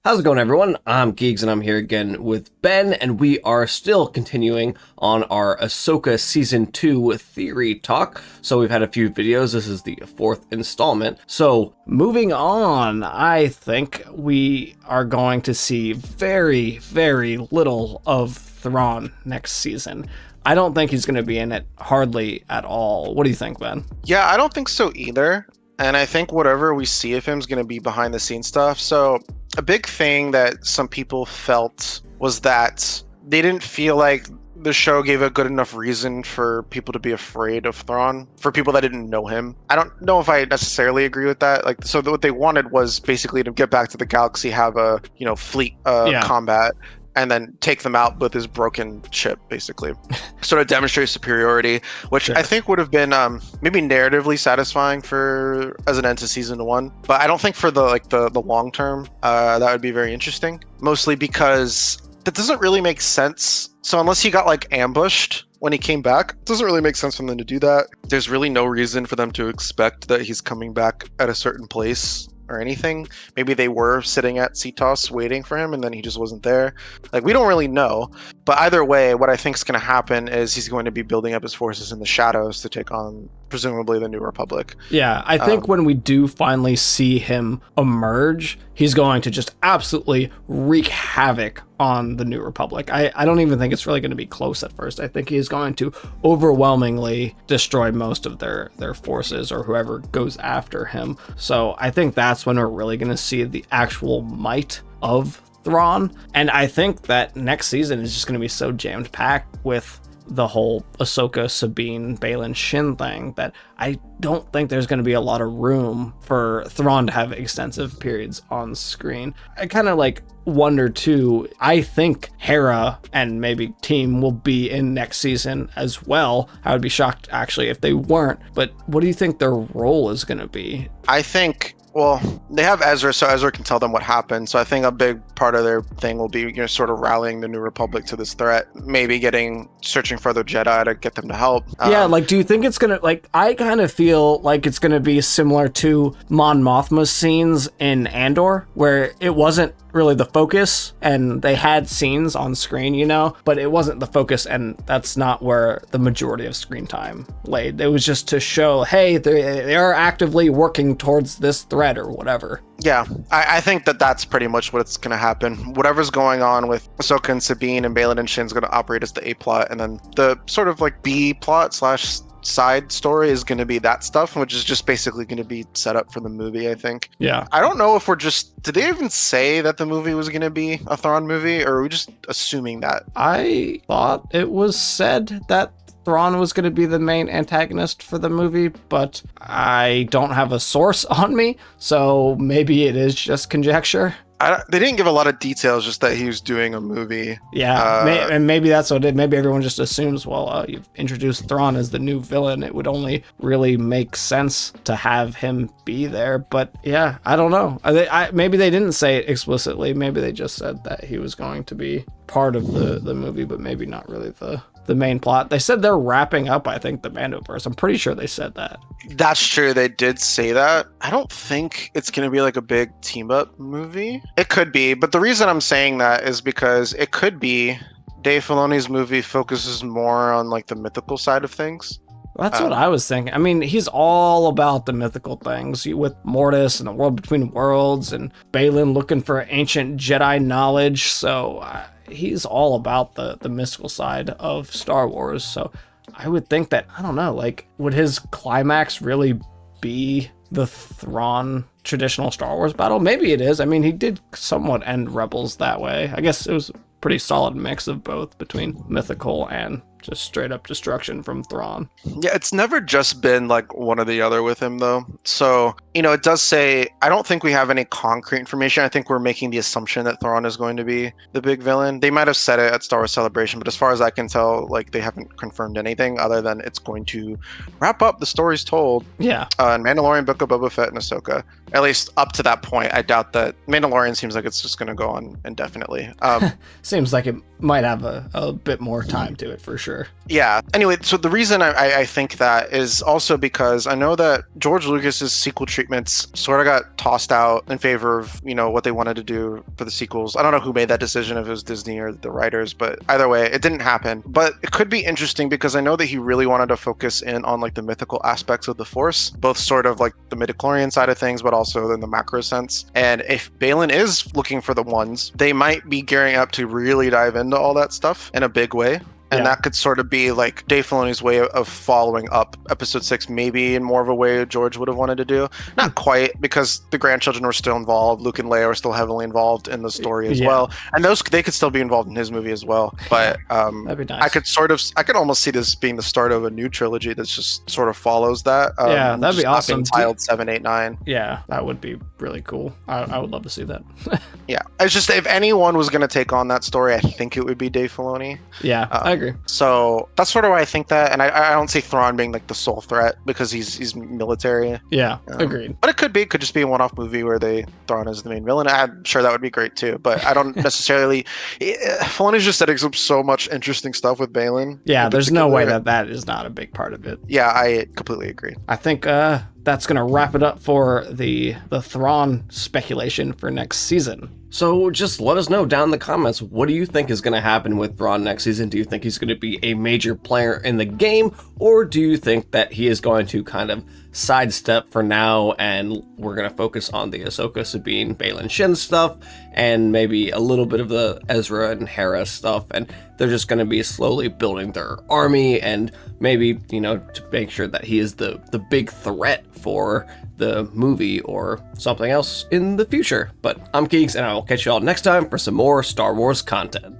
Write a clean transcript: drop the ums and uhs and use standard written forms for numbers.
How's it going, everyone? I'm Geeks, and I'm here again with Ben, and we are still continuing on our Ahsoka Season 2 theory talk. So we've had a few videos. This is the fourth installment. So moving on, I think we are going to see very, very little of Thrawn next season. I don't think he's going to be in it hardly at all. What do you think, Ben? Yeah, I don't think so either. And I think whatever we see of him is going to be behind the scenes stuff. So a big thing that some people felt was that they didn't feel like the show gave a good enough reason for people to be afraid of Thrawn, for people that didn't know him. I don't know if I necessarily agree with that. So what they wanted was basically to get back to the galaxy, have a, fleet combat, and then take them out with his broken ship, basically. Sort of demonstrate superiority, which Sure. I think would have been maybe narratively satisfying for as an end to season one. But I don't think for the long term, that would be very interesting. Mostly because that doesn't really make sense. So unless he got ambushed when he came back, it doesn't really make sense for them to do that. There's really no reason for them to expect that he's coming back at a certain place or anything. Maybe they were sitting at Cetos waiting for him and then he just wasn't there. We don't really know. But either way, what I think is going to happen is he's going to be building up his forces in the shadows to take on presumably the New Republic. Yeah, I think when we do finally see him emerge, he's going to just absolutely wreak havoc on the New Republic. I don't even think it's really going to be close at first. I think he's going to overwhelmingly destroy most of their forces or whoever goes after him. So I think that's when we're really going to see the actual might of Thrawn. And I think that next season is just going to be so jammed packed with the whole Ahsoka, Sabine, Baylan Shin thing that I don't think there's going to be a lot of room for Thrawn to have extensive periods on screen. I kind of wonder too, I think Hera and maybe team will be in next season as well. I would be shocked actually if they weren't, but what do you think their role is going to be? I think, well, they have Ezra, so Ezra can tell them what happened. So I think a big part of their thing will be, sort of rallying the New Republic to this threat. Maybe searching for other Jedi to get them to help. Yeah, do you think it's gonna, I kind of feel like it's gonna be similar to Mon Mothma's scenes in Andor, where it wasn't really the focus, and they had scenes on screen, but it wasn't the focus, and that's not where the majority of screen time laid. It was just to show, hey, they are actively working towards this threat or whatever. Yeah, I think that's pretty much what's going to happen. Whatever's going on with Ahsoka and Sabine and Baylan and Shin is going to operate as the A plot, and then the sort of B plot / side story is going to be that stuff, which is just basically going to be set up for the movie, I think. Yeah. I don't know if did they even say that the movie was going to be a Thrawn movie, or are we just assuming that? I thought it was said that Thrawn was going to be the main antagonist for the movie, but I don't have a source on me, so maybe it is just conjecture. They didn't give a lot of details, just that he was doing a movie. Yeah, and maybe that's what it did. Maybe everyone just assumes, well, you've introduced Thrawn as the new villain. It would only really make sense to have him be there. But yeah, I don't know. Maybe they didn't say it explicitly. Maybe they just said that he was going to be part of the movie, but maybe not really the main plot. They said they're wrapping up, I think, the Mandoverse. I'm pretty sure they said that. That's true. They did say that. I don't think it's going to be a big team up movie. It could be, but the reason I'm saying that is because it could be Dave Filoni's movie focuses more on the mythical side of things. That's what I was thinking. I mean, he's all about the mythical things with Mortis and the world between worlds and Baylan looking for ancient Jedi knowledge. So he's all about the mystical side of Star Wars. So I would think that, I don't know, would his climax really be the Thrawn traditional Star Wars battle? Maybe it is. I mean, he did somewhat end Rebels that way. I guess it was a pretty solid mix of both between mythical and just straight up destruction from Thrawn. Yeah, it's never just been one or the other with him, though. So, it does say, I don't think we have any concrete information. I think we're making the assumption that Thrawn is going to be the big villain. They might have said it at Star Wars Celebration, but as far as I can tell, they haven't confirmed anything other than it's going to wrap up the stories told. Yeah. In Mandalorian, Book of Boba Fett, and Ahsoka. At least up to that point. I doubt that. Mandalorian seems like it's just going to go on indefinitely. Seems like it might have a bit more time to it for sure. sure. Yeah. Anyway, so the reason I think that is also because I know that George Lucas's sequel treatments sort of got tossed out in favor of, what they wanted to do for the sequels. I don't know who made that decision, if it was Disney or the writers, but either way, it didn't happen. But it could be interesting because I know that he really wanted to focus in on like the mythical aspects of the Force, both sort of like the midichlorian side of things, but also in the macro sense. And if Baylan is looking for the ones, they might be gearing up to really dive into all that stuff in a big way. And that could sort of be like Dave Filoni's way of following up Episode 6, maybe in more of a way George would have wanted to do. Not quite, because the grandchildren were still involved. Luke and Leia were still heavily involved in the story as well. And they could still be involved in his movie as well. But that'd be nice. I could almost see this being the start of a new trilogy that just sort of follows that. That'd be awesome. Titled 7, 8, 9. Yeah, that would be really cool. I would love to see that. Yeah. It's just, if anyone was going to take on that story, I think it would be Dave Filoni. Yeah, I agree. So that's sort of why I think that, and I don't see Thrawn being like the sole threat because he's military. Yeah, agreed. But it could just be a one-off movie where they Thrawn as the main villain. I'm sure that would be great too. But I don't necessarily. Filoni's just setting up so much interesting stuff with Baylan. Yeah, there's no way that is not a big part of it. Yeah, I completely agree. I think that's gonna wrap it up for the Thrawn speculation for next season. So just let us know down in the comments, what do you think is going to happen with Thrawn next season? Do you think he's going to be a major player in the game, or do you think that he is going to kind of sidestep for now and we're going to focus on the Ahsoka, Sabine, Baylan Shin stuff and maybe a little bit of the Ezra and Hera stuff, and they're just going to be slowly building their army and maybe, to make sure that he is the big threat for the movie or something else in the future. But I'm Geeks, and I will catch you all next time for some more Star Wars content.